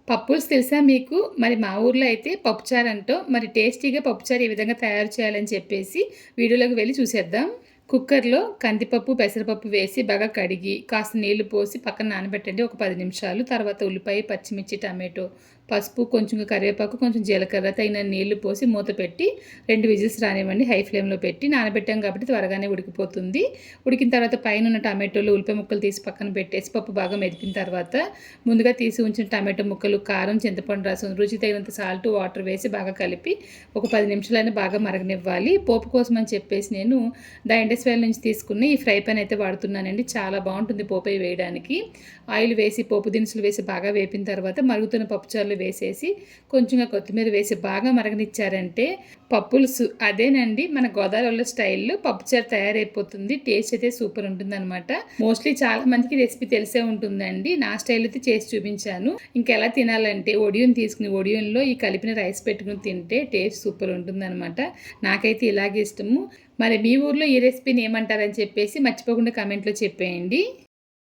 పప్పులుసు తెలుసా మీకు? మరి మా ఊర్లో అయితే పప్పుచారు అంటాం. మరి టేస్టీగా పప్పుచారు ఏ విధంగా తయారు చేయాలని చెప్పేసి వీడియోలోకి వెళ్ళి చూసేద్దాం. కుక్కర్‌లో కందిపప్పు, పెసరపప్పు వేసి బాగా కడిగి, కాస్త నీళ్లు పోసి పక్కన నానబెట్టండి ఒక 10 నిమిషాలు. తర్వాత ఉల్లిపాయ, పచ్చిమిర్చి, టమాటో, పసుపు, కొంచెం కరివేపాకు, కొంచెం జీలకర్ర, తగినన్ని నీళ్లు పోసి మూత పెట్టి 2 విజిల్స్ రానివ్వండి హై ఫ్లేమ్‌లో పెట్టి. నానబెట్టాం కాబట్టి త్వరగానే ఉడికిపోతుంది. ఉడికిన తర్వాత పైనున్న టమాటోలు, ఉల్లిపాయ ముక్కలు తీసి పక్కన పెట్టేసి పప్పు బాగా మెదిపిన తర్వాత ముందుగా తీసి ఉంచిన టమాటో ముక్కలు, కారం, చింతపండు రసం, రుచికి తగినంత సాల్ట్, వాటర్ వేసి బాగా కలిపి ఒక 10 నిమిషాలైనా బాగా మరగనివ్వాలి. పోపు కోసం అని చెప్పేసి నేను ద ఇండస్ట్రియల్ నుంచి తీసుకున్న ఈ ఫ్రై పాన్ అయితే వాడుతున్నానండి. చాలా బాగుంటుంది పోపు వేయడానికి. ఆయిల్ వేసి పోపు దినుసులు వేసి బాగా వేపిన తర్వాత మరుగుతున్న పప్పుచారులు వేసేసి కొంచెంగా కొత్తిమీర వేసి బాగా మరగనిచ్చారంటే పప్పులుసు అదేనండి మన గోదావరిలో స్టైల్లో పప్పుచారు తయారైపోతుంది. టేస్ట్ అయితే సూపర్ ఉంటుందన్నమాట. మోస్ట్లీ చాలా మందికి రెసిపీ తెలిసే ఉంటుందండి. నా స్టైల్ అయితే చేసి చూపించాను. ఇంకెలా తినాలంటే ఒడియన్ తీసుకుని ఒడియన్లో ఈ కలిపిన రైస్ పెట్టుకుని తింటే టేస్ట్ సూపర్ ఉంటుందన్నమాట. నాకైతే ఇలాగే ఇష్టము. మరి మీ ఊర్లో ఈ రెసిపీని ఏమంటారని చెప్పేసి మర్చిపోకుండా కామెంట్లో చెప్పేయండి.